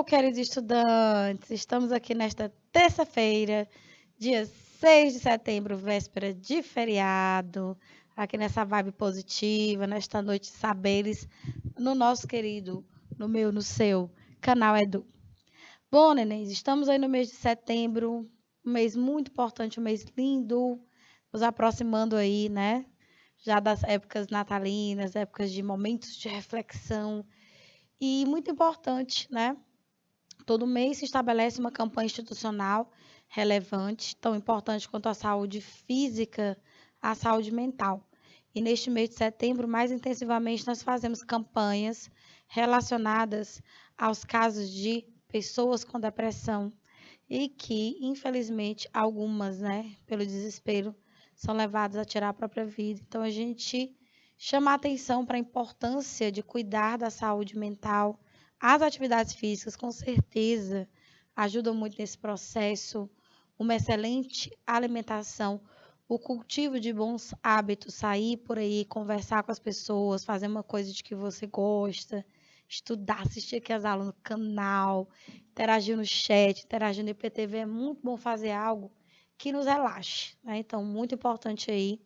queridos estudantes, estamos aqui nesta terça-feira, dia 6 de setembro, véspera de feriado, aqui nessa vibe positiva, nesta noite de saberes, no nosso querido, no meu, no seu canal Edu. Bom, nenéns, estamos aí no mês de setembro, um mês muito importante, um mês lindo, nos aproximando aí, né? Já das épocas natalinas, épocas de momentos de reflexão, e muito importante, né? Todo mês se estabelece uma campanha institucional relevante, tão importante quanto a saúde física, a saúde mental. E neste mês de setembro, mais intensivamente, nós fazemos campanhas relacionadas aos casos de pessoas com depressão e que, infelizmente, algumas, né, pelo desespero, são levadas a tirar a própria vida. Então, a gente chama a atenção para a importância de cuidar da saúde mental. As atividades físicas, com certeza, ajudam muito nesse processo. Uma excelente alimentação, o cultivo de bons hábitos, sair por aí, conversar com as pessoas, fazer uma coisa de que você gosta, estudar, assistir aqui as aulas no canal, interagir no chat, interagir no IPTV. É muito bom fazer algo que nos relaxe, né? Então, muito importante aí,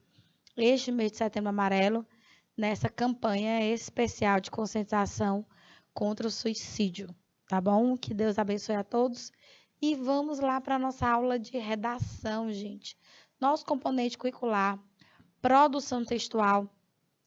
este mês de setembro amarelo, nessa campanha especial de conscientização contra o suicídio, tá bom? Que Deus abençoe a todos. E vamos lá para a nossa aula de redação, gente. Nosso componente curricular, produção textual,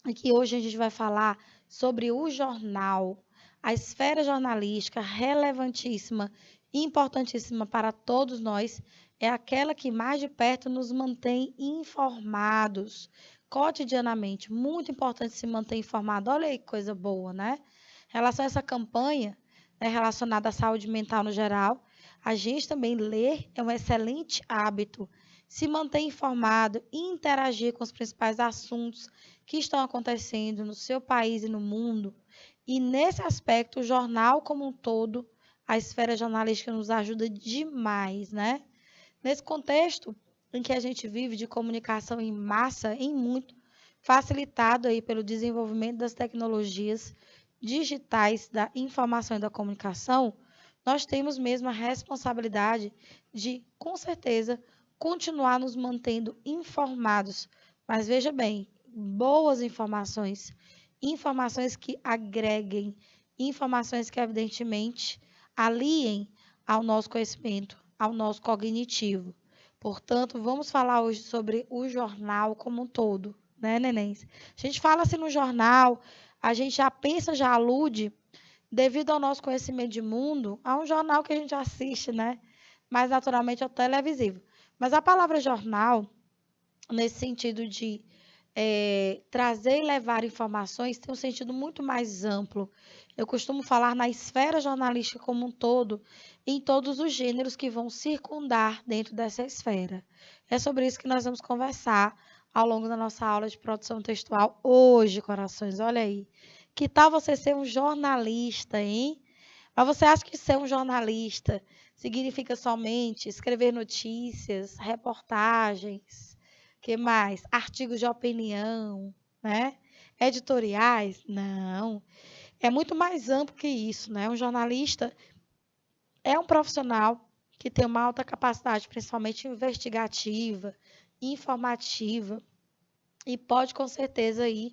aqui hoje a gente vai falar sobre o jornal, a esfera jornalística relevantíssima e importantíssima para todos nós, é aquela que mais de perto nos mantém informados cotidianamente. Muito importante se manter informado. Olha aí que coisa boa, né? Em relação a essa campanha, né, relacionada à saúde mental no geral, a gente também ler é um excelente hábito. Se manter informado e interagir com os principais assuntos que estão acontecendo no seu país e no mundo. E nesse aspecto, o jornal como um todo, a esfera jornalística nos ajuda demais, né? Nesse contexto em que a gente vive de comunicação em massa, em muito, facilitado aí pelo desenvolvimento das tecnologias digitais da informação e da comunicação, nós temos mesmo a responsabilidade de, com certeza, continuar nos mantendo informados. Mas veja bem, boas informações, informações que agreguem, informações que, evidentemente, aliem ao nosso conhecimento, ao nosso cognitivo. Portanto, vamos falar hoje sobre o jornal como um todo, né, nenéns? A gente fala assim no jornal, a gente já pensa, já alude, devido ao nosso conhecimento de mundo, a um jornal que a gente assiste, né? Mais naturalmente ao televisivo. Mas a palavra jornal, nesse sentido de trazer e levar informações, tem um sentido muito mais amplo. Eu costumo falar na esfera jornalística como um todo, em todos os gêneros que vão circundar dentro dessa esfera. É sobre isso que nós vamos conversar ao longo da nossa aula de produção textual hoje, corações. Olha aí. Que tal você ser um jornalista, hein? Mas você acha que ser um jornalista significa somente escrever notícias, reportagens, que mais? Artigos de opinião, né? Editoriais? Não. É muito mais amplo que isso, né? Um jornalista é um profissional que tem uma alta capacidade, principalmente investigativa, informativa, e pode, com certeza, aí,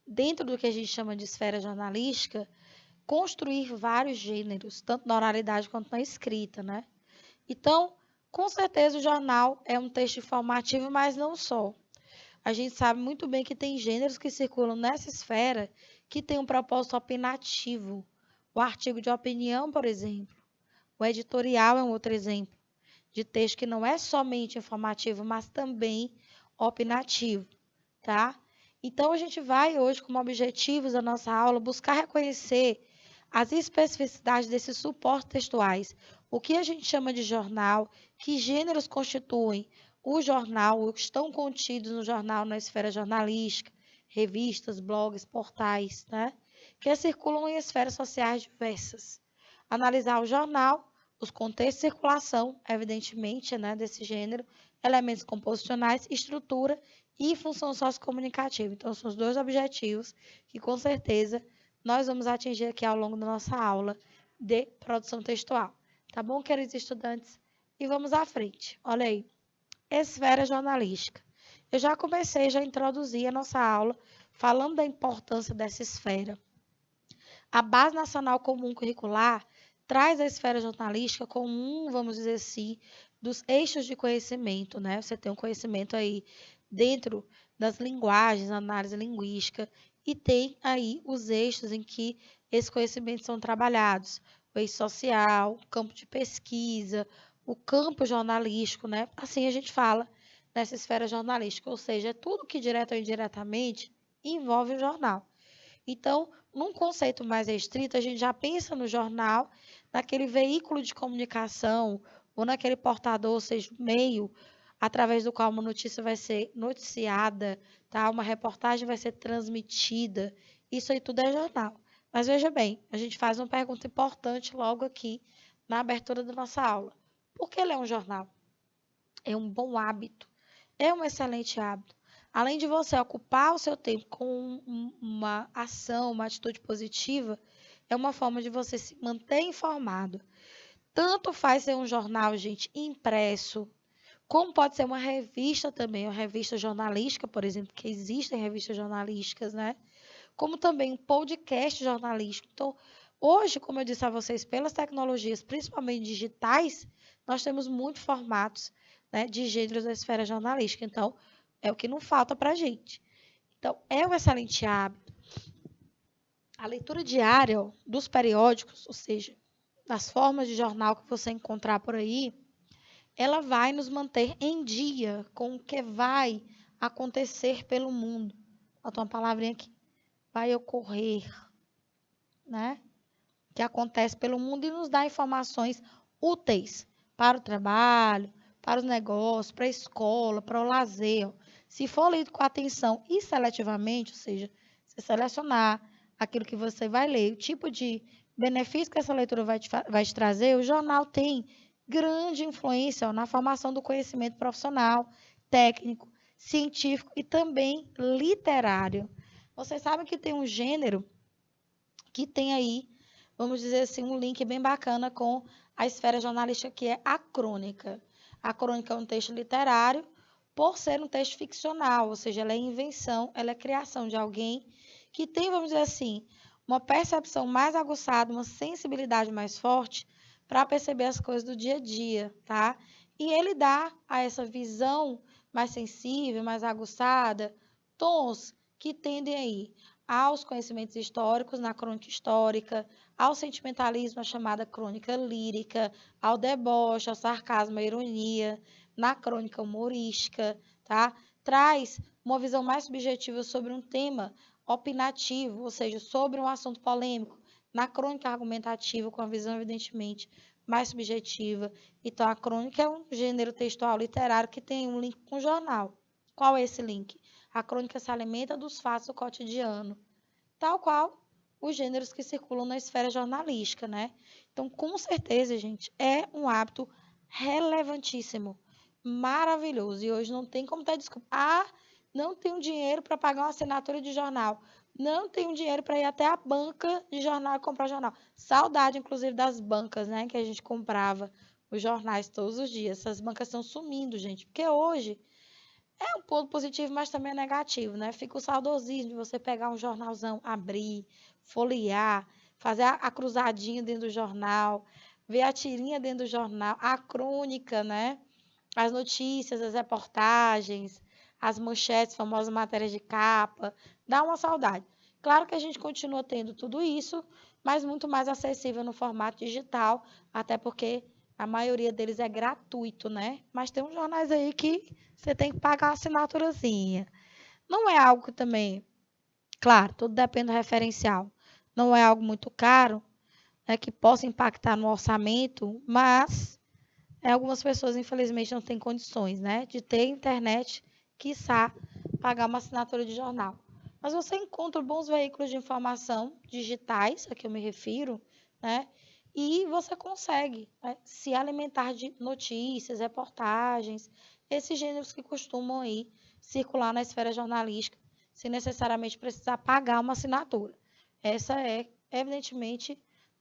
dentro do que a gente chama de esfera jornalística, construir vários gêneros, tanto na oralidade quanto na escrita, né? Então, com certeza o jornal é um texto informativo, mas não só. A gente sabe muito bem que tem gêneros que circulam nessa esfera que tem um propósito opinativo. O artigo de opinião, por exemplo. O editorial é um outro exemplo de texto que não é somente informativo, mas também opinativo, tá? Então, a gente vai hoje, como objetivos da nossa aula, buscar reconhecer as especificidades desses suportes textuais. O que a gente chama de jornal, que gêneros constituem o jornal, o que estão contidos no jornal na esfera jornalística, revistas, blogs, portais, né? Que circulam em esferas sociais diversas. Analisar o jornal, os contextos de circulação, evidentemente, né, desse gênero, elementos composicionais, estrutura e função sociocomunicativa. Então, são os dois objetivos que, com certeza, nós vamos atingir aqui ao longo da nossa aula de produção textual. Tá bom, queridos estudantes? E vamos à frente. Olha aí. Esfera jornalística. Eu já comecei, já introduzi a nossa aula falando da importância dessa esfera. A Base Nacional Comum Curricular traz a esfera jornalística como um, vamos dizer assim, dos eixos de conhecimento, né? Você tem um conhecimento aí dentro das linguagens, análise linguística, e tem aí os eixos em que esses conhecimentos são trabalhados. O eixo social, o campo de pesquisa, o campo jornalístico, né? Assim a gente fala nessa esfera jornalística, ou seja, é tudo que direto ou indiretamente envolve o jornal. Então, num conceito mais restrito, a gente já pensa no jornal, naquele veículo de comunicação, ou naquele portador, ou seja, o meio através do qual uma notícia vai ser noticiada, tá? Uma reportagem vai ser transmitida. Isso aí tudo é jornal. Mas veja bem, a gente faz uma pergunta importante logo aqui na abertura da nossa aula. Por que ele é um jornal? É um bom hábito, é um excelente hábito. Além de você ocupar o seu tempo com uma ação, uma atitude positiva, é uma forma de você se manter informado. Tanto faz ser um jornal, gente, impresso, como pode ser uma revista também, uma revista jornalística, por exemplo, que existem revistas jornalísticas, né? Como também um podcast jornalístico. Então, hoje, como eu disse a vocês, pelas tecnologias, principalmente digitais, nós temos muitos formatos, né, de gêneros da esfera jornalística. Então, é o que não falta para a gente. Então, é um excelente hábito. A leitura diária dos periódicos, ou seja, das formas de jornal que você encontrar por aí, ela vai nos manter em dia com o que vai acontecer pelo mundo. Falta uma palavrinha aqui. Vai ocorrer, né? Que acontece pelo mundo e nos dá informações úteis para o trabalho, para os negócios, para a escola, para o lazer. Se for lido com atenção e seletivamente, ou seja, você selecionar aquilo que você vai ler, o tipo de benefício que essa leitura vai te trazer, o jornal tem grande influência na formação do conhecimento profissional, técnico, científico e também literário. Vocês sabem que tem um gênero que tem aí, vamos dizer assim, um link bem bacana com a esfera jornalística, que é a crônica. A crônica é um texto literário, por ser um texto ficcional, ou seja, ela é invenção, ela é criação de alguém que tem, vamos dizer assim, uma percepção mais aguçada, uma sensibilidade mais forte para perceber as coisas do dia a dia, tá? E ele dá a essa visão mais sensível, mais aguçada, tons que tendem aí aos conhecimentos históricos na crônica histórica, ao sentimentalismo, a chamada crônica lírica, ao deboche, ao sarcasmo, à ironia, na crônica humorística, tá? Traz uma visão mais subjetiva sobre um tema opinativo, ou seja, sobre um assunto polêmico, na crônica argumentativa, com a visão, evidentemente, mais subjetiva. Então, a crônica é um gênero textual literário que tem um link com o jornal. Qual é esse link? A crônica se alimenta dos fatos do cotidiano, tal qual os gêneros que circulam na esfera jornalística, né? Então, com certeza, gente, é um hábito relevantíssimo, maravilhoso. E hoje não tem como ter desculpa. Ah, não tenho dinheiro para pagar uma assinatura de jornal. Não tenho dinheiro para ir até a banca de jornal e comprar jornal. Saudade, inclusive, das bancas, né? Que a gente comprava os jornais todos os dias. Essas bancas estão sumindo, gente. Porque hoje é um ponto positivo, mas também é negativo, né? Fica o saudosismo de você pegar um jornalzão, abrir, folhear, fazer a cruzadinha dentro do jornal, ver a tirinha dentro do jornal, a crônica, né? As notícias, as reportagens, as manchetes, famosas matérias de capa, dá uma saudade. Claro que a gente continua tendo tudo isso, mas muito mais acessível no formato digital, até porque a maioria deles é gratuito, né? Mas tem uns jornais aí que você tem que pagar uma assinaturazinha. Não é algo que também, claro, tudo depende do referencial. Não é algo muito caro, né, que possa impactar no orçamento, mas algumas pessoas, infelizmente, não têm condições, né, de ter internet, quiçá pagar uma assinatura de jornal. Mas você encontra bons veículos de informação digitais, a que eu me refiro, né, e você consegue, né, se alimentar de notícias, reportagens, esses gêneros que costumam aí circular na esfera jornalística, sem necessariamente precisar pagar uma assinatura. Essa é, evidentemente,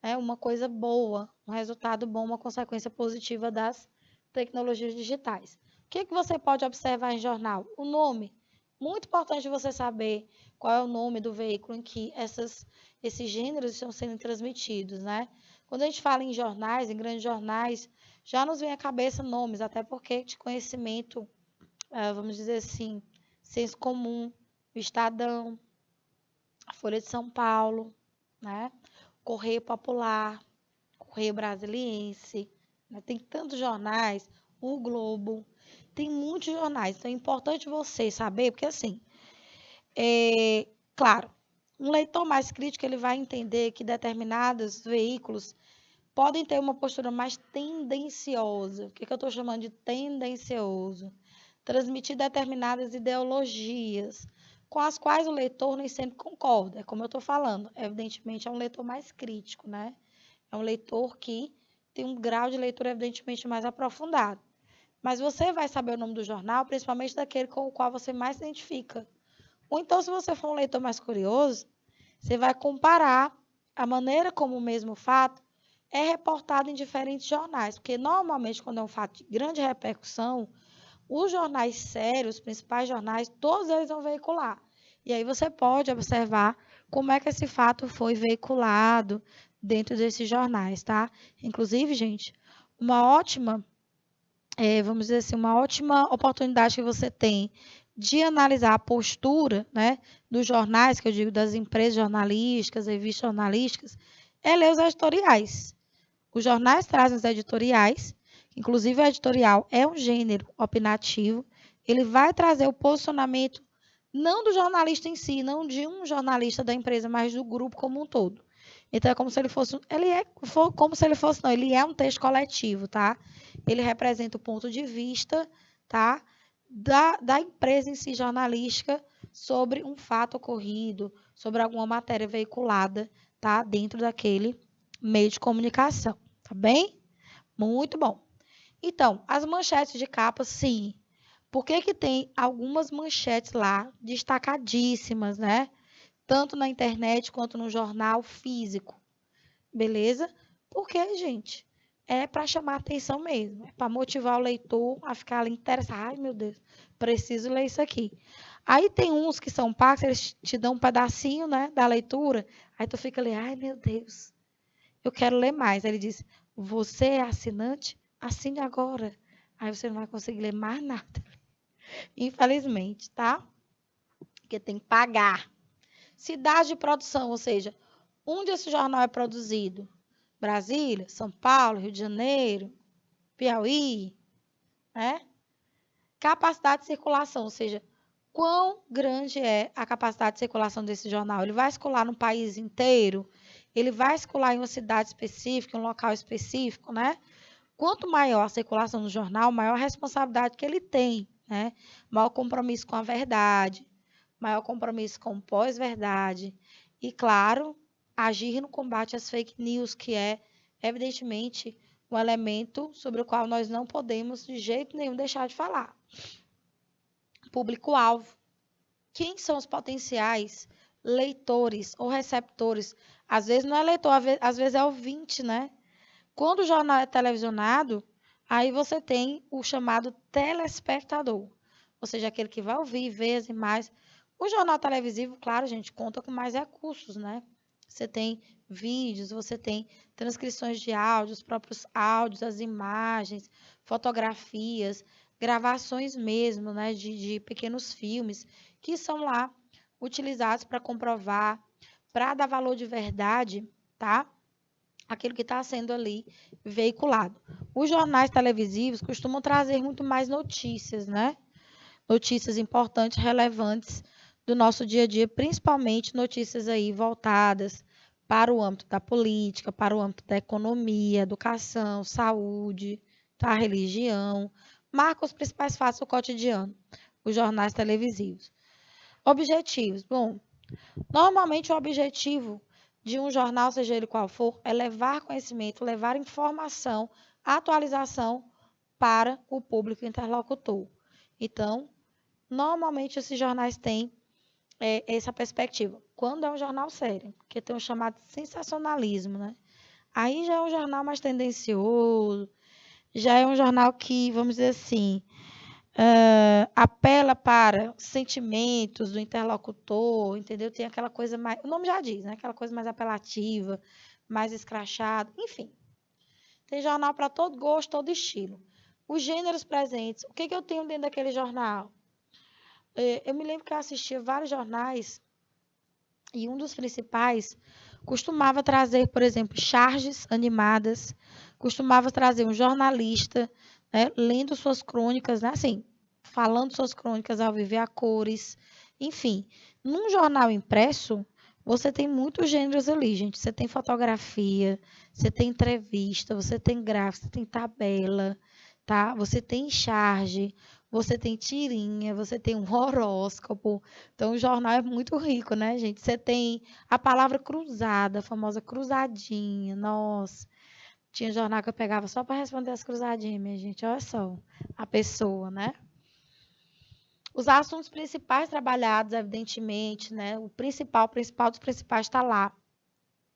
é uma coisa boa, um resultado bom, uma consequência positiva das tecnologias digitais. O que você pode observar em jornal? O nome. Muito importante você saber qual é o nome do veículo em que esses gêneros estão sendo transmitidos, né? Quando a gente fala em jornais, em grandes jornais, já nos vem à cabeça nomes, até porque de conhecimento, vamos dizer assim, senso comum, o Estadão, a Folha de São Paulo, né? Correio Popular, Correio Brasiliense, né? Tem tantos jornais, o Globo, tem muitos jornais. Então é importante você saber, porque assim, claro, um leitor mais crítico ele vai entender que determinados veículos podem ter uma postura mais tendenciosa. O que eu estou chamando de tendencioso? Transmitir determinadas ideologias com as quais o leitor nem sempre concorda. É como eu estou falando, evidentemente é um leitor mais crítico, né? É um leitor que tem um grau de leitura evidentemente mais aprofundado. Mas você vai saber o nome do jornal, principalmente daquele com o qual você mais se identifica. Ou então, se você for um leitor mais curioso, você vai comparar a maneira como o mesmo fato é reportado em diferentes jornais. Porque, normalmente, quando é um fato de grande repercussão, os jornais sérios, os principais jornais, todos eles vão veicular. E aí você pode observar como é que esse fato foi veiculado dentro desses jornais, tá? Inclusive, gente, uma ótima, vamos dizer assim, uma ótima oportunidade que você tem de analisar a postura, né, dos jornais, que eu digo das empresas jornalísticas, revistas jornalísticas, é ler os editoriais. Os jornais trazem os editoriais, inclusive o editorial é um gênero opinativo, ele vai trazer o posicionamento não do jornalista em si, não de um jornalista da empresa, mas do grupo como um todo. Então é como se ele fosse, como se ele fosse, não, ele é um texto coletivo, tá? Ele representa o ponto de vista, tá? Da empresa em si jornalística sobre um fato ocorrido, sobre alguma matéria veiculada, tá? Dentro daquele meio de comunicação, tá bem? Muito bom. Então, as manchetes de capa, sim. Por que que tem algumas manchetes lá destacadíssimas, né? Tanto na internet quanto no jornal físico, beleza? Porque, gente, é para chamar atenção mesmo, é para motivar o leitor a ficar ali interessado. Ai, meu Deus, preciso ler isso aqui. Aí tem uns que são pagos, eles te dão um pedacinho, né, da leitura, aí tu fica ali, ai, meu Deus, eu quero ler mais. Aí ele diz, você é assinante? Assine agora. Aí você não vai conseguir ler mais nada, infelizmente, tá? Porque tem que pagar. Cidade de produção, ou seja, onde esse jornal é produzido? Brasília, São Paulo, Rio de Janeiro, Piauí, né? Capacidade de circulação, ou seja, quão grande é a capacidade de circulação desse jornal? Ele vai circular no país inteiro? Ele vai circular em uma cidade específica, em um local específico, né? Quanto maior a circulação do jornal, maior a responsabilidade que ele tem, né? Maior compromisso com a verdade, maior compromisso com pós-verdade e, claro, agir no combate às fake news, que é, evidentemente, um elemento sobre o qual nós não podemos, de jeito nenhum, deixar de falar. Público-alvo. Quem são os potenciais leitores ou receptores? Às vezes não é leitor, às vezes é ouvinte, né? Quando o jornal é televisionado, aí você tem o chamado telespectador, ou seja, aquele que vai ouvir, ver as imagens. O jornal televisivo, claro, gente, conta com mais recursos, né? Você tem vídeos, você tem transcrições de áudios, os próprios áudios, as imagens, fotografias, gravações mesmo, né, de pequenos filmes, que são lá utilizados para comprovar, para dar valor de verdade, tá? Aquilo que está sendo ali veiculado. Os jornais televisivos costumam trazer muito mais notícias, né? Notícias importantes, relevantes do nosso dia a dia, principalmente notícias aí voltadas para o âmbito da política, para o âmbito da economia, educação, saúde, tá? Religião, marcam os principais fatos do cotidiano, os jornais televisivos. Objetivos. Bom, normalmente o objetivo de um jornal, seja ele qual for, é levar conhecimento, levar informação, atualização para o público interlocutor. Então, normalmente esses jornais têm essa perspectiva. Quando é um jornal sério, que tem o chamado sensacionalismo, né? Aí já é um jornal mais tendencioso, já é um jornal que, vamos dizer assim, apela para os sentimentos do interlocutor, entendeu? Tem aquela coisa mais, o nome já diz, né? Aquela coisa mais apelativa, mais escrachada, enfim. Tem jornal para todo gosto, todo estilo. Os gêneros presentes, o que eu tenho dentro daquele jornal? Eu me lembro que eu assistia vários jornais e um dos principais costumava trazer, por exemplo, charges animadas, costumava trazer um jornalista, né, lendo suas crônicas, né, assim, falando suas crônicas ao viver a cores, enfim. Num jornal impresso, você tem muitos gêneros ali, gente. Você tem fotografia, você tem entrevista, você tem gráfico, você tem tabela, tá? Você tem charge, você tem tirinha, você tem um horóscopo. Então, o jornal é muito rico, né, gente? Você tem a palavra cruzada, a famosa cruzadinha. Nossa, tinha jornal que eu pegava só para responder as cruzadinhas, minha gente. Olha só, a pessoa, né? Os assuntos principais trabalhados, evidentemente, né? O principal dos principais está lá,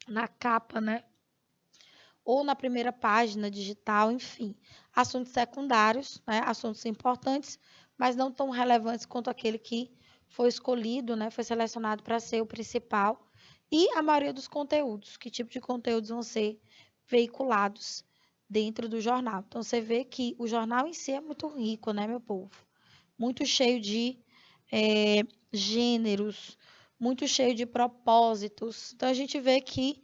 na capa, né? Ou na primeira página digital, enfim. Assuntos secundários, né? Assuntos importantes, mas não tão relevantes quanto aquele que foi escolhido, né? Foi selecionado para ser o principal. E a maioria dos conteúdos, que tipo de conteúdos vão ser veiculados dentro do jornal. Então, você vê que o jornal em si é muito rico, né, meu povo? Muito cheio de gêneros, muito cheio de propósitos. Então, a gente vê que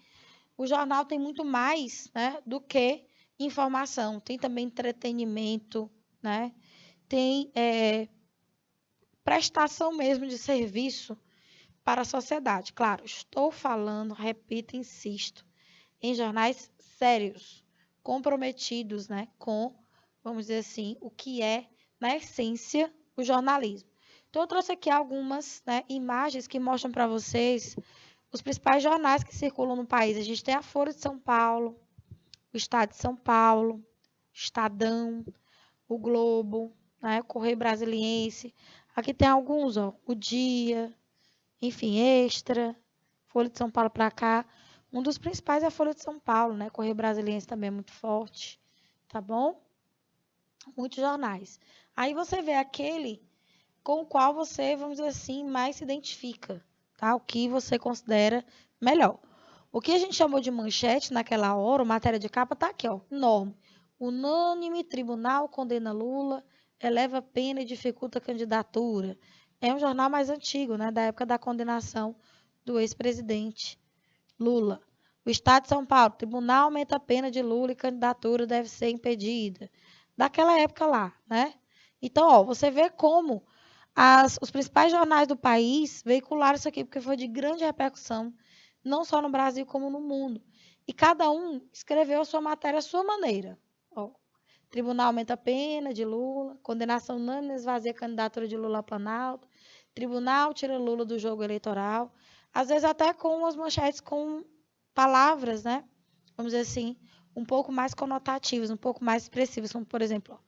o jornal tem muito mais, né, do que informação. Tem também entretenimento, né? Tem prestação mesmo de serviço para a sociedade. Claro, estou falando, repito, insisto, em jornais sérios, comprometidos, né, com, vamos dizer assim, o que é, na essência, o jornalismo. Então, eu trouxe aqui algumas, né, imagens que mostram para vocês os principais jornais que circulam no país. A gente tem a Folha de São Paulo, o Estado de São Paulo, Estadão, o Globo, né, o Correio Brasiliense. Aqui tem alguns, ó, o Dia, enfim, Extra, Folha de São Paulo para cá. Um dos principais é a Folha de São Paulo, né? Correio Brasiliense também é muito forte, tá bom? Muitos jornais. Aí você vê aquele com o qual você, vamos dizer assim, mais se identifica, tá? O que você considera melhor. O que a gente chamou de manchete naquela hora, matéria de capa, tá aqui, ó, enorme. Unânime tribunal condena Lula, eleva pena e dificulta a candidatura. É um jornal mais antigo, né, da época da condenação do ex-presidente Lula. O Estado de São Paulo, tribunal aumenta a pena de Lula e candidatura deve ser impedida. Daquela época lá, né? Então, ó, você vê como os principais jornais do país veicularam isso aqui, porque foi de grande repercussão, não só no Brasil, como no mundo. E cada um escreveu a sua matéria à sua maneira. Ó, tribunal aumenta a pena de Lula, condenação unânime esvazia a candidatura de Lula ao Planalto, tribunal tira Lula do jogo eleitoral, às vezes até com as manchetes com palavras, né? Vamos dizer assim, um pouco mais conotativas, um pouco mais expressivas, como por exemplo, ó,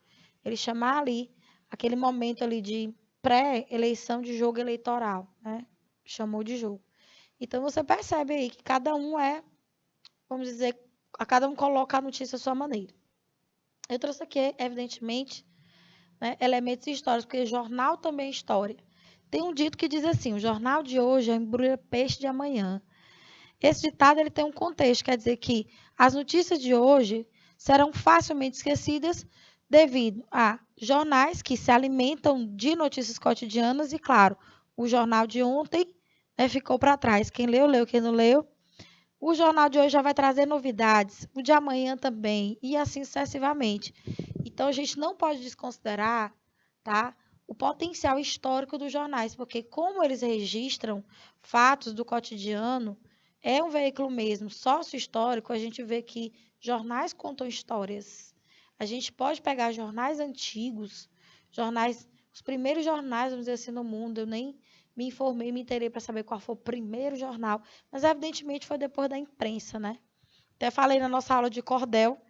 ele chamar ali aquele momento ali de pré-eleição de jogo eleitoral, né? Chamou de jogo. Então você percebe aí que cada um vamos dizer, a cada um coloca a notícia à sua maneira. Eu trouxe aqui, evidentemente, né, elementos históricos, porque jornal também é história. Tem um dito que diz assim: o jornal de hoje é embrulha peixe de amanhã. Esse ditado ele tem um contexto, quer dizer que as notícias de hoje serão facilmente esquecidas devido a jornais que se alimentam de notícias cotidianas e, claro, o jornal de ontem, né, ficou para trás. Quem leu, leu. Quem não leu, o jornal de hoje já vai trazer novidades, o de amanhã também, e assim sucessivamente. Então, a gente não pode desconsiderar, tá, o potencial histórico dos jornais, porque como eles registram fatos do cotidiano, é um veículo mesmo sócio-histórico, a gente vê que jornais contam histórias. A gente pode pegar jornais antigos, os primeiros jornais, vamos dizer assim, no mundo, eu nem me informei, me interei para saber qual foi o primeiro jornal, mas evidentemente foi depois da imprensa, né? Até falei na nossa aula de cordel,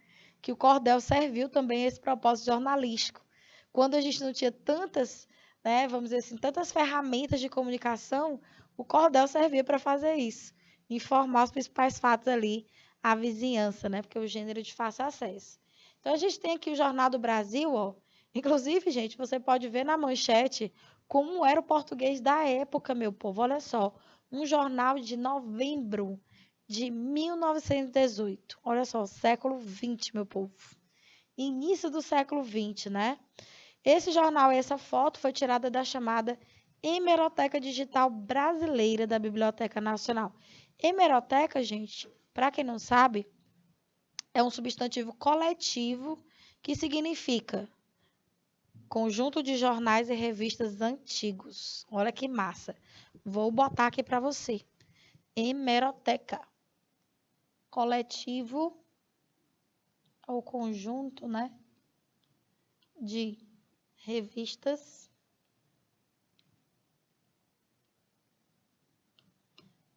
que o cordel serviu também a esse propósito jornalístico. Quando a gente não tinha tantas, né, vamos dizer assim, tantas ferramentas de comunicação, o cordel servia para fazer isso, informar os principais fatos ali a vizinhança, né? Porque é o gênero de fácil acesso. Então, a gente tem aqui o Jornal do Brasil, ó. Inclusive, gente, você pode ver na manchete como era o português da época, meu povo. Olha só, um jornal de novembro de 1918. Olha só, século XX, meu povo. Início do século XX, né? Esse jornal, essa foto foi tirada da chamada Hemeroteca Digital Brasileira da Biblioteca Nacional. Hemeroteca, gente, para quem não sabe, é um substantivo coletivo que significa conjunto de jornais e revistas antigos. Olha que massa. Vou botar aqui para você. Hemeroteca. Coletivo ou conjunto, né, de revistas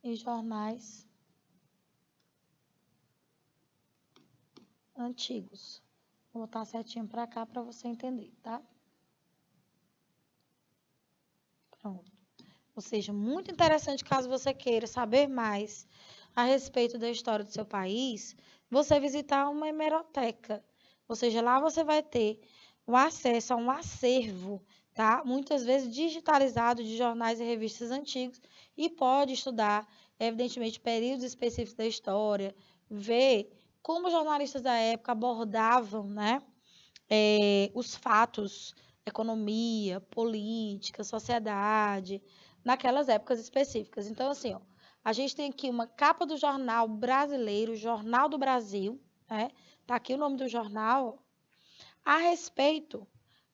e jornais antigos. Vou botar certinho para cá para você entender, tá? Pronto. Ou seja, muito interessante caso você queira saber mais a respeito da história do seu país, você visitar uma hemeroteca. Ou seja, lá você vai ter o acesso a um acervo, tá? Muitas vezes digitalizado de jornais e revistas antigos e pode estudar, evidentemente, períodos específicos da história, ver como os jornalistas da época abordavam, né, os fatos, economia, política, sociedade, naquelas épocas específicas. Então, assim, ó, a gente tem aqui uma capa do jornal brasileiro, Jornal do Brasil, né? Tá aqui o nome do jornal, a respeito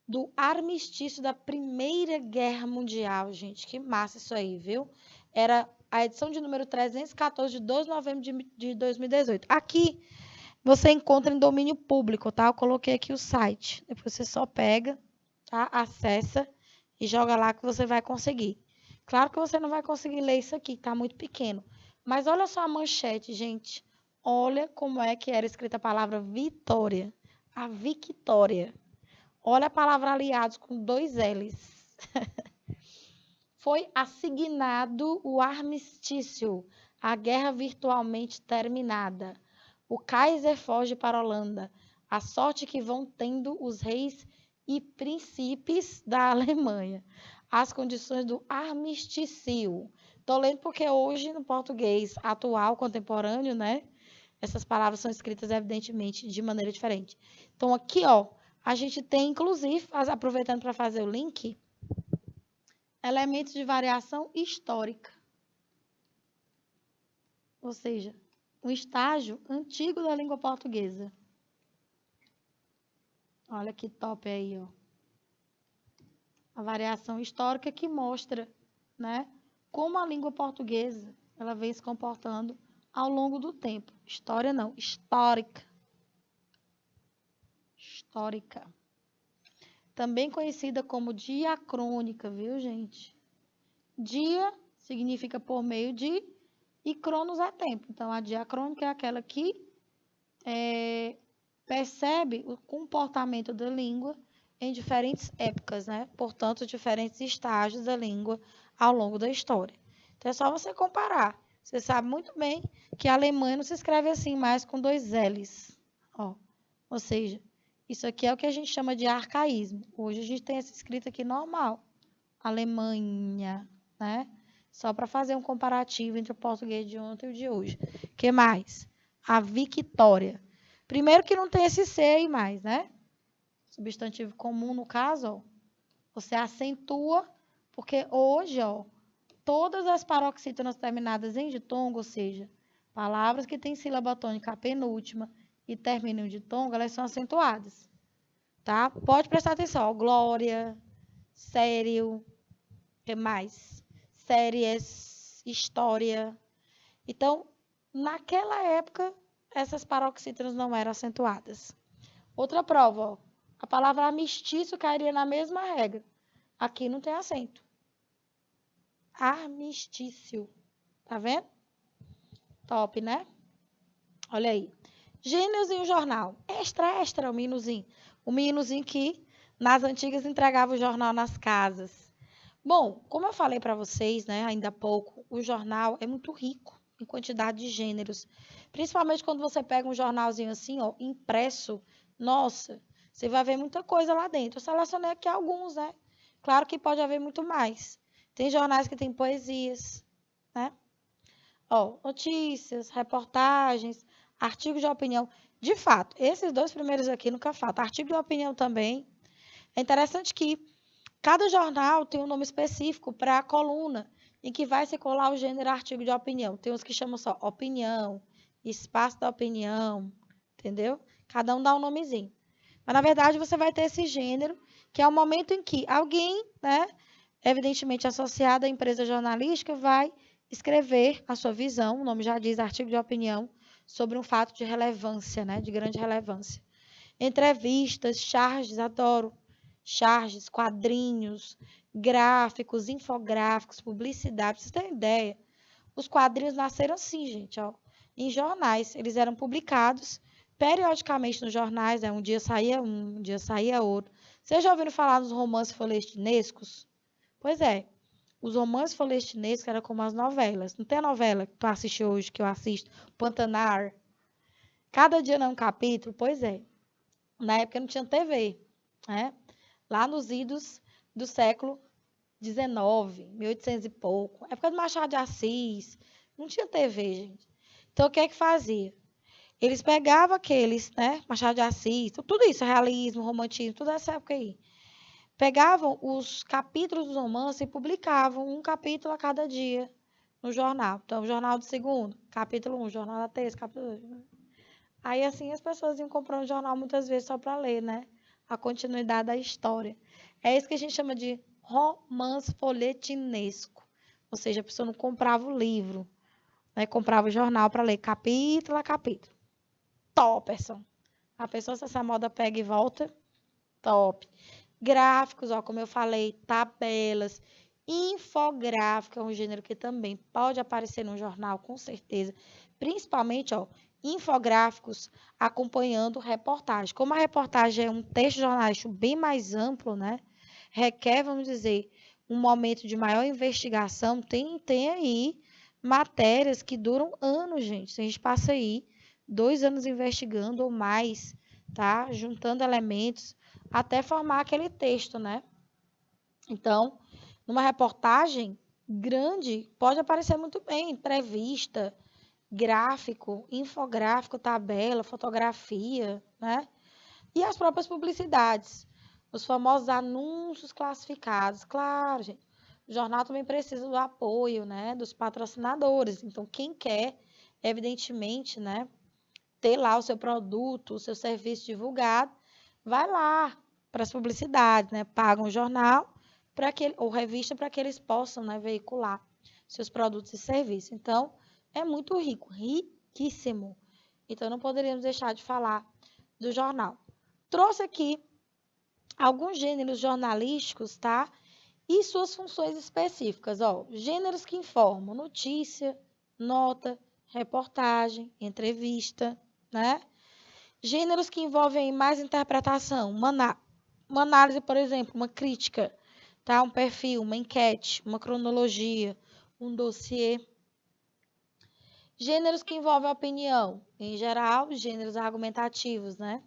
do armistício da Primeira Guerra Mundial, gente. Que massa isso aí, viu? Era a edição de número 314 de 2 de novembro de 2018. Aqui você encontra em domínio público, tá? Eu coloquei aqui o site. Depois você só pega, tá? Acessa e joga lá que você vai conseguir. Claro que você não vai conseguir ler isso aqui, tá muito pequeno. Mas olha só a manchete, gente. Olha como é que era escrita a palavra vitória. A victória. Olha a palavra aliados com 2 L's. Foi assignado o armistício, a guerra virtualmente terminada. O Kaiser foge para a Holanda. A sorte que vão tendo os reis e príncipes da Alemanha. As condições do armistício. Estou lendo porque hoje, no português atual, contemporâneo, né? Essas palavras são escritas, evidentemente, de maneira diferente. Então, aqui, ó, a gente tem, inclusive, aproveitando para fazer o link, elementos de variação histórica. Ou seja, um estágio antigo da língua portuguesa. Olha que top aí, ó. A variação histórica que mostra, né, como a língua portuguesa ela vem se comportando ao longo do tempo. História não, histórica. Histórica. Também conhecida como diacrônica, viu, gente? Dia significa por meio de e cronos é tempo. Então, a diacrônica é aquela que percebe o comportamento da língua em diferentes épocas, né? Portanto, diferentes estágios da língua ao longo da história. Então, é só você comparar. Você sabe muito bem que a Alemanha não se escreve assim mais com 2 L's. Ó. Ou seja, isso aqui é o que a gente chama de arcaísmo. Hoje a gente tem essa escrita aqui normal. Alemanha, né? Só para fazer um comparativo entre o português de ontem e o de hoje. O que mais? A victória. Primeiro que não tem esse C aí mais, né? Substantivo comum, no caso, ó, você acentua, porque hoje, ó, todas as paroxítonas terminadas em ditongo, ou seja, palavras que têm sílaba tônica penúltima e terminam em ditongo, elas são acentuadas, tá? Pode prestar atenção, ó, glória, sério, o que mais? Séries, história. Então, naquela época, essas paroxítonas não eram acentuadas. Outra prova, ó, a palavra armistício cairia na mesma regra. Aqui não tem acento. Armistício. Tá vendo? Top, né? Olha aí. Gênios em um jornal. Extra, extra, o minozinho. O minozinho que nas antigas entregava o jornal nas casas. Bom, como eu falei para vocês, né, ainda há pouco, o jornal é muito rico, em quantidade de gêneros. Principalmente quando você pega um jornalzinho assim, ó, impresso, nossa, você vai ver muita coisa lá dentro. Eu selecionei aqui alguns, né? Claro que pode haver muito mais. Tem jornais que têm poesias, né? Ó, notícias, reportagens, artigos de opinião. De fato, esses dois primeiros aqui nunca faltam. Artigo de opinião também. É interessante que cada jornal tem um nome específico para a coluna em que vai se colar o gênero artigo de opinião. Tem uns que chamam só opinião, espaço da opinião, entendeu? Cada um dá um nomezinho. Mas, na verdade, você vai ter esse gênero, que é o momento em que alguém, né, evidentemente associado à empresa jornalística, vai escrever a sua visão, o nome já diz, artigo de opinião, sobre um fato de relevância, né, de grande relevância. Entrevistas, charges, adoro. Charges, quadrinhos, gráficos, infográficos, publicidade. Pra vocês terem ideia, os quadrinhos nasceram assim, gente, ó, em jornais. Eles eram publicados periodicamente nos jornais, né? Um dia saía outro. Vocês já ouviram falar nos romances folhetinescos? Pois é, os romances folhetinescos eram como as novelas. Não tem a novela que tu assiste hoje, que eu assisto, Pantanar? Cada dia não é um capítulo? Pois é. Na época não tinha TV, né? Lá nos idos do século XIX, 1800 e pouco, época do Machado de Assis, não tinha TV, gente. Então, o que é que fazia? Eles pegavam aqueles, né, Machado de Assis, tudo isso, realismo, romantismo, toda essa época aí. Pegavam os capítulos dos romances e publicavam um capítulo a cada dia no jornal. Então, o jornal do segundo, capítulo 1, jornal da terça, capítulo 2. Aí, assim, as pessoas iam comprando o jornal muitas vezes só para ler, né? A continuidade da história. É isso que a gente chama de romance folhetinesco. Ou seja, a pessoa não comprava o livro, né? Comprava o jornal para ler capítulo a capítulo. Top, pessoal. A pessoa, se essa moda pega e volta, top. Gráficos, ó, como eu falei, tabelas. Infográfico é um gênero que também pode aparecer no jornal, com certeza. Principalmente, ó, infográficos acompanhando reportagem. Como a reportagem é um texto jornalístico bem mais amplo, né? Requer, vamos dizer, um momento de maior investigação. Tem aí matérias que duram anos, gente. A gente passa aí 2 anos investigando ou mais, tá? Juntando elementos até formar aquele texto, né? Então, numa reportagem grande, pode aparecer muito bem entrevista, gráfico, infográfico, tabela, fotografia, né? E as próprias publicidades, os famosos anúncios classificados. Claro, gente, o jornal também precisa do apoio, né, dos patrocinadores. Então, quem quer, evidentemente, né, ter lá o seu produto, o seu serviço divulgado, vai lá para as publicidades, né? Pagam o jornal para que, ou revista para que eles possam, né, veicular seus produtos e serviços. Então, é muito rico, riquíssimo. Então, não poderíamos deixar de falar do jornal. Trouxe aqui alguns gêneros jornalísticos, tá? E suas funções específicas, ó. Gêneros que informam: notícia, nota, reportagem, entrevista, né? Gêneros que envolvem mais interpretação, uma análise, por exemplo, uma crítica, tá? Um perfil, uma enquete, uma cronologia, um dossiê. Gêneros que envolvem opinião, em geral, gêneros argumentativos, né?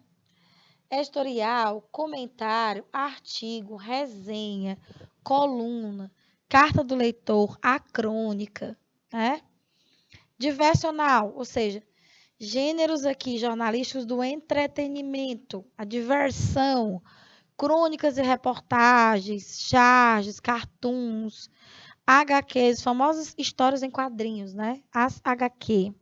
Editorial, comentário, artigo, resenha, coluna, carta do leitor, a crônica, né? Diversional, ou seja, gêneros aqui jornalísticos do entretenimento, a diversão, crônicas e reportagens, charges, cartoons, HQs, famosas histórias em quadrinhos, né? As HQ.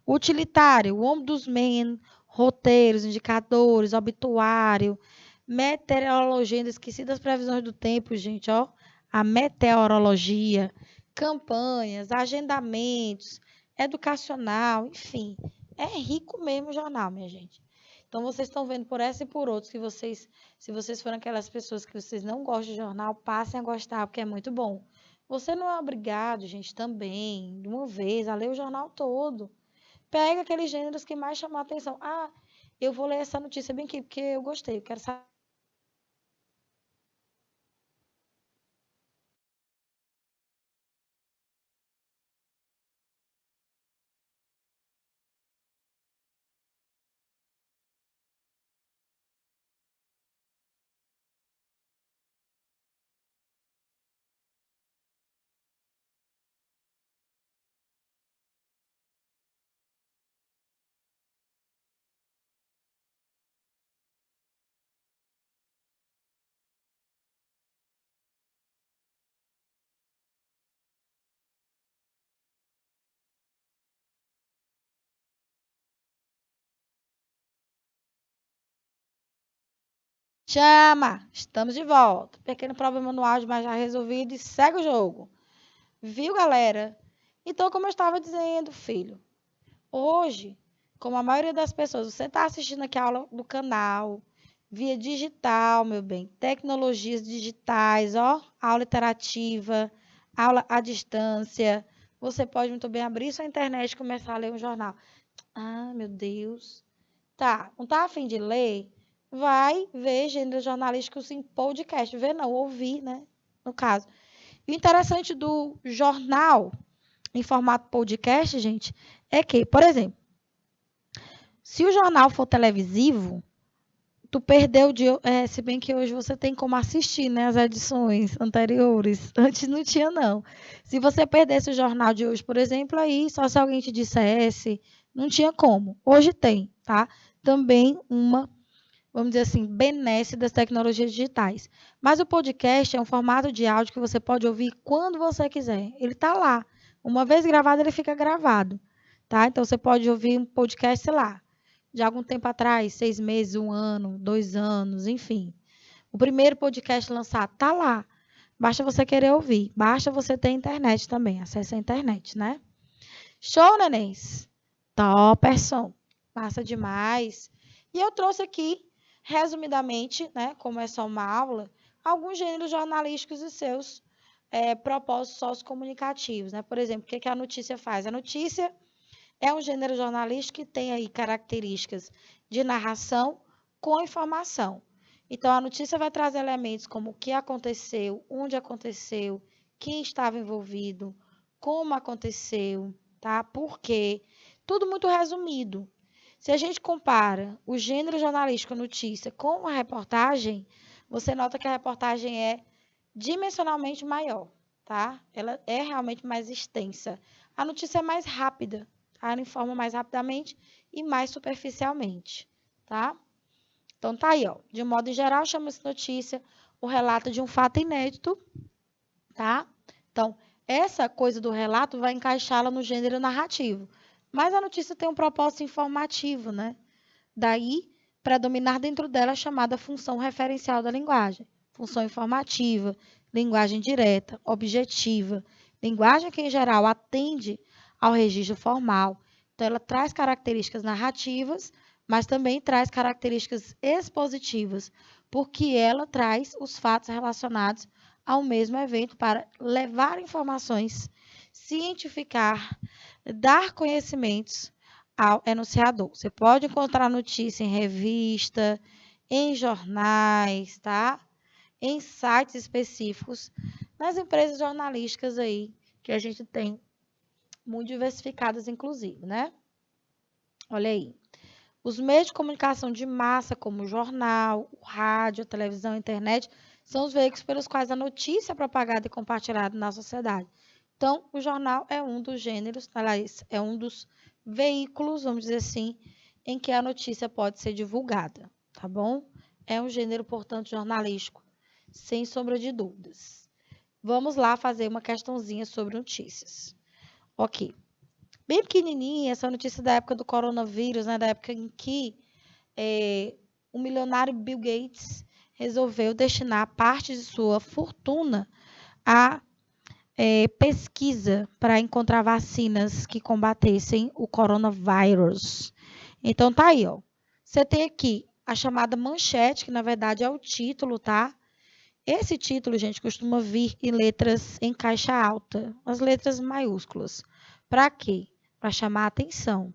Utilitário, o ombudsman, roteiros, indicadores, obituário, meteorologia, ainda esqueci das previsões do tempo, gente, ó. A meteorologia, campanhas, agendamentos, educacional, enfim. É rico mesmo o jornal, minha gente. Então, vocês estão vendo por essa e por outros que vocês, se vocês forem aquelas pessoas que vocês não gostam de jornal, passem a gostar, porque é muito bom. Você não é obrigado, gente, também, de uma vez, a ler o jornal todo. Pega aqueles gêneros que mais chamam a atenção. Ah, eu vou ler essa notícia bem aqui, porque eu gostei, eu quero saber Chama! Estamos de volta. Pequeno problema no áudio, mas já resolvido e segue o jogo. Viu, galera? Então, como eu estava dizendo, filho, hoje, como a maioria das pessoas, você está assistindo aqui a aula do canal, via digital, meu bem, tecnologias digitais, ó, aula interativa, aula à distância. Você pode muito bem abrir sua internet e começar a ler um jornal. Ah, meu Deus. Tá, não tá a fim de ler? Vai ver gêneros jornalísticos em podcast. Ver não, ouvir, né? No caso. E o interessante do jornal em formato podcast, gente, é que, por exemplo, se o jornal for televisivo, tu perdeu de. Se bem que hoje você tem como assistir, né, as edições anteriores. Antes não tinha, não. Se você perdesse o jornal de hoje, por exemplo, aí só se alguém te dissesse, não tinha como. Hoje tem, tá? Também uma, vamos dizer assim, benesse das tecnologias digitais. Mas o podcast é um formato de áudio que você pode ouvir quando você quiser. Ele está lá. Uma vez gravado, ele fica gravado, tá? Então você pode ouvir um podcast, sei lá, de algum tempo atrás, 6 meses, 1 ano, 2 anos, enfim. O primeiro podcast lançado está lá. Basta você querer ouvir. Basta você ter internet também, acesso à internet, né? Show, nenéns? Topperson. Massa demais. E eu trouxe aqui, resumidamente, né, como é só uma aula, alguns gêneros jornalísticos e seus propósitos sociocomunicativos, né? Por exemplo, o que a notícia faz? A notícia é um gênero jornalístico que tem aí características de narração com informação. Então, a notícia vai trazer elementos como o que aconteceu, onde aconteceu, quem estava envolvido, como aconteceu, tá? Por quê? Tudo muito resumido. Se a gente compara o gênero jornalístico notícia com a reportagem, você nota que a reportagem é dimensionalmente maior, tá? Ela é realmente mais extensa. A notícia é mais rápida, tá? Ela informa mais rapidamente e mais superficialmente, tá? Então tá aí, ó. De um modo geral, chama-se notícia o relato de um fato inédito, tá? Então, essa coisa do relato vai encaixá-la no gênero narrativo. Mas a notícia tem um propósito informativo, né? Daí, predominar dentro dela a chamada função referencial da linguagem. Função informativa, linguagem direta, objetiva, linguagem que, em geral, atende ao registro formal. Então, ela traz características narrativas, mas também traz características expositivas, porque ela traz os fatos relacionados ao mesmo evento para levar informações, cientificar, dar conhecimentos ao enunciador. Você pode encontrar notícia em revista, em jornais, tá? Em sites específicos, nas empresas jornalísticas aí, que a gente tem muito diversificadas, inclusive, né? Olha aí. Os meios de comunicação de massa, como o jornal, o rádio, a televisão, a internet, são os veículos pelos quais a notícia é propagada e compartilhada na sociedade. Então, o jornal é um dos gêneros, aliás, é um dos veículos, vamos dizer assim, em que a notícia pode ser divulgada, tá bom? É um gênero, portanto, jornalístico, sem sombra de dúvidas. Vamos lá fazer uma questãozinha sobre notícias. Ok. Bem pequenininha, essa notícia da época do coronavírus, né, da época em que o milionário Bill Gates resolveu destinar parte de sua fortuna a pesquisa para encontrar vacinas que combatessem o coronavírus. Então tá aí, ó. Você tem aqui a chamada manchete, que na verdade é o título, tá? Esse título, gente, costuma vir em letras em caixa alta, as letras maiúsculas. Para quê? Para chamar a atenção.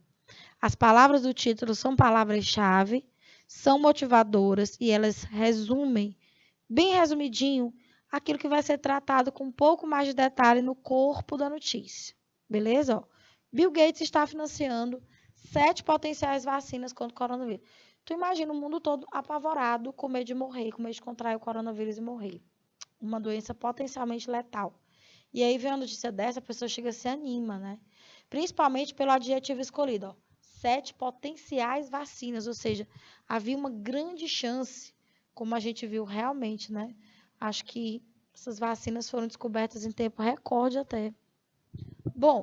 As palavras do título são palavras-chave, são motivadoras e elas resumem, bem resumidinho, aquilo que vai ser tratado com um pouco mais de detalhe no corpo da notícia. Beleza? Ó, Bill Gates está financiando 7 potenciais vacinas contra o coronavírus. Tu imagina o mundo todo apavorado, com medo de morrer, com medo de contrair o coronavírus e morrer. Uma doença potencialmente letal. E aí vem a notícia dessa, a pessoa chega e se anima, né? Principalmente pelo adjetivo escolhido, ó. 7 potenciais vacinas, ou seja, havia uma grande chance, como a gente viu realmente, né? Acho que essas vacinas foram descobertas em tempo recorde até. Bom,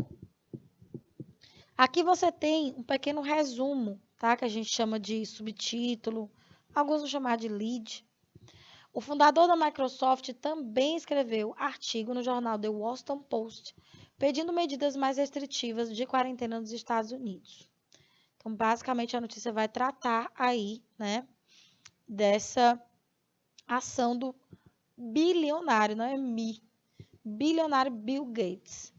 aqui você tem um pequeno resumo, tá? Que a gente chama de subtítulo, alguns vão chamar de lead, O fundador da Microsoft também escreveu artigo no jornal The Washington Post, pedindo medidas mais restritivas de quarentena nos Estados Unidos. Então, basicamente, a notícia vai tratar aí, né, dessa ação do bilionário, não é bilionário Bill Gates.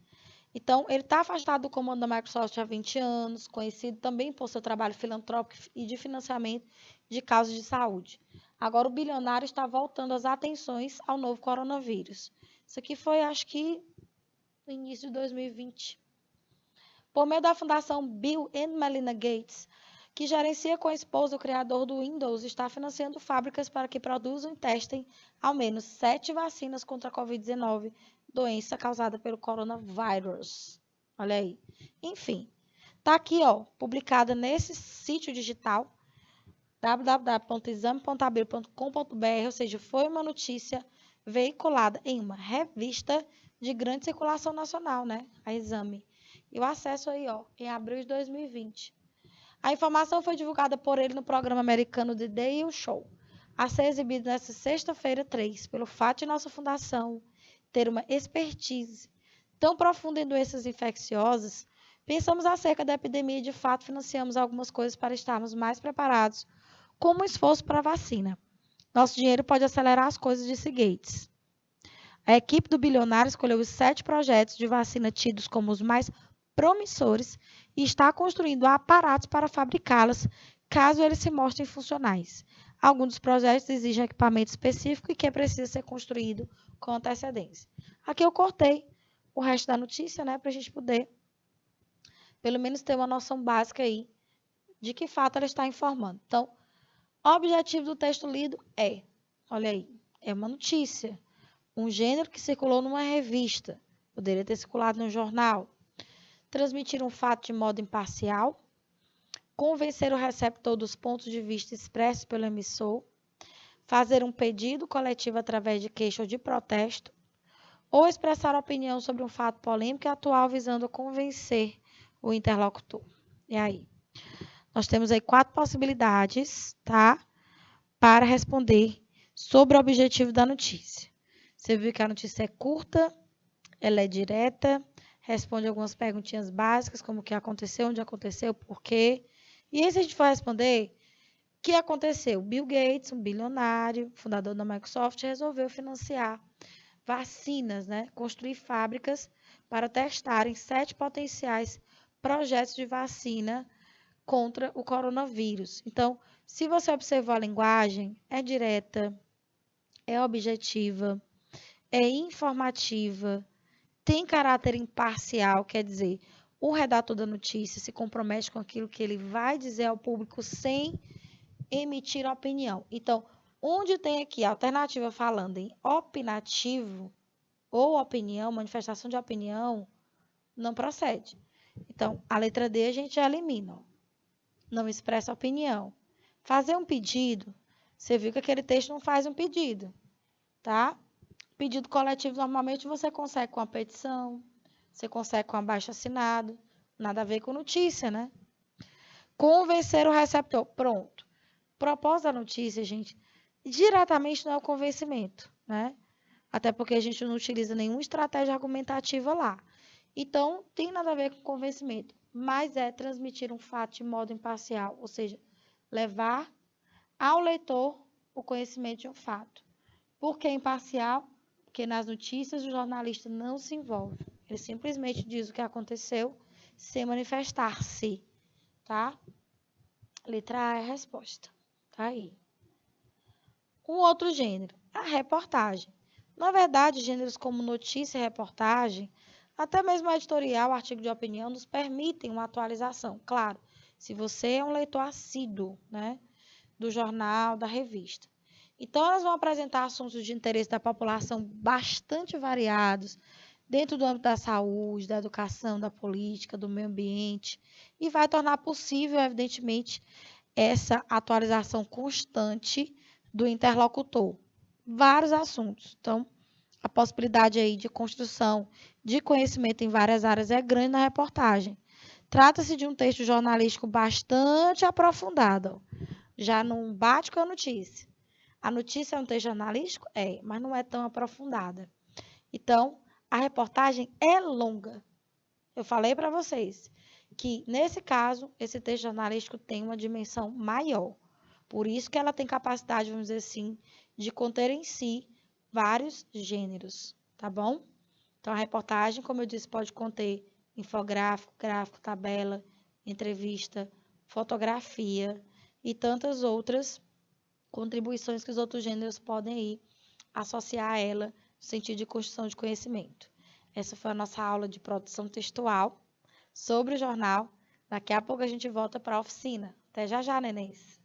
Então, ele está afastado do comando da Microsoft há 20 anos, conhecido também por seu trabalho filantrópico e de financiamento de causas de saúde. Agora, o bilionário está voltando as atenções ao novo coronavírus. Isso aqui foi, acho que, no início de 2020. Por meio da fundação Bill and Melinda Gates, que gerencia com a esposa o criador do Windows, está financiando fábricas para que produzam e testem ao menos 7 vacinas contra a Covid-19, doença causada pelo coronavírus. Olha aí. Enfim, tá aqui, ó, publicada nesse sítio digital www.exame.abril.com.br, ou seja, foi uma notícia veiculada em uma revista de grande circulação nacional, né? A Exame. E o acesso aí, ó, em abril de 2020. A informação foi divulgada por ele no programa americano The Daily Show, a ser exibido nesta sexta-feira 3, pelo fato de nossa fundação ter uma expertise tão profunda em doenças infecciosas, pensamos acerca da epidemia e de fato financiamos algumas coisas para estarmos mais preparados, como um esforço para a vacina. Nosso dinheiro pode acelerar as coisas, disse Gates. A equipe do bilionário escolheu os 7 projetos de vacina tidos como os mais promissores e está construindo aparatos para fabricá-las, caso eles se mostrem funcionais. Alguns dos projetos exigem equipamento específico e que precisa ser construído com antecedência. Aqui eu cortei o resto da notícia, né, para a gente poder, pelo menos, ter uma noção básica aí de que fato ela está informando. Então, o objetivo do texto lido é, olha aí, é uma notícia, um gênero que circulou numa revista, poderia ter circulado num jornal, transmitir um fato de modo imparcial, convencer o receptor dos pontos de vista expressos pelo emissor, fazer um pedido coletivo através de queixa ou de protesto, ou expressar opinião sobre um fato polêmico e atual visando convencer o interlocutor. E aí? Nós temos aí 4 possibilidades, tá? Para responder sobre o objetivo da notícia. Você viu que a notícia é curta, ela é direta, responde algumas perguntinhas básicas, como o que aconteceu, onde aconteceu, por quê. E aí, se a gente for responder, o que aconteceu? Bill Gates, um bilionário, fundador da Microsoft, resolveu financiar vacinas, né? Construir fábricas para testarem 7 potenciais projetos de vacina contra o coronavírus. Então, se você observar a linguagem, é direta, é objetiva, é informativa, tem caráter imparcial, quer dizer, o redator da notícia se compromete com aquilo que ele vai dizer ao público sem emitir opinião. Então, onde tem aqui a alternativa falando em opinativo ou opinião, manifestação de opinião, não procede. Então, a letra D a gente já elimina. Ó. Não expressa opinião. Fazer um pedido, você viu que aquele texto não faz um pedido, tá? Pedido coletivo, normalmente você consegue com a petição, você consegue com abaixo-assinado, nada a ver com notícia, né? Convencer o receptor, pronto. Propósito da notícia, gente, diretamente não é o convencimento, né? Até porque a gente não utiliza nenhuma estratégia argumentativa lá. Então, tem nada a ver com convencimento, mas é transmitir um fato de modo imparcial, ou seja, levar ao leitor o conhecimento de um fato. Por que imparcial? Porque nas notícias o jornalista não se envolve. Ele simplesmente diz o que aconteceu sem manifestar-se, tá? Letra A é a resposta. Tá aí. Um outro gênero, a reportagem. Na verdade, gêneros como notícia e reportagem, até mesmo editorial, artigo de opinião, nos permitem uma atualização. Claro, se você é um leitor assíduo, né, do jornal, da revista. Então, elas vão apresentar assuntos de interesse da população bastante variados, dentro do âmbito da saúde, da educação, da política, do meio ambiente, e vai tornar possível, evidentemente, essa atualização constante do interlocutor. Vários assuntos. Então, a possibilidade aí de construção de conhecimento em várias áreas é grande na reportagem. Trata-se de um texto jornalístico bastante aprofundado. Já não bate com a notícia. A notícia é um texto jornalístico? É, mas não é tão aprofundada. Então, a reportagem é longa. Eu falei para vocês que, nesse caso, esse texto jornalístico tem uma dimensão maior. Por isso que ela tem capacidade, vamos dizer assim, de conter em si vários gêneros, tá bom? Então, a reportagem, como eu disse, pode conter infográfico, gráfico, tabela, entrevista, fotografia e tantas outras contribuições que os outros gêneros podem ir associar a ela no sentido de construção de conhecimento. Essa foi a nossa aula de produção textual sobre o jornal. Daqui a pouco a gente volta para a oficina. Até já já, nenéns!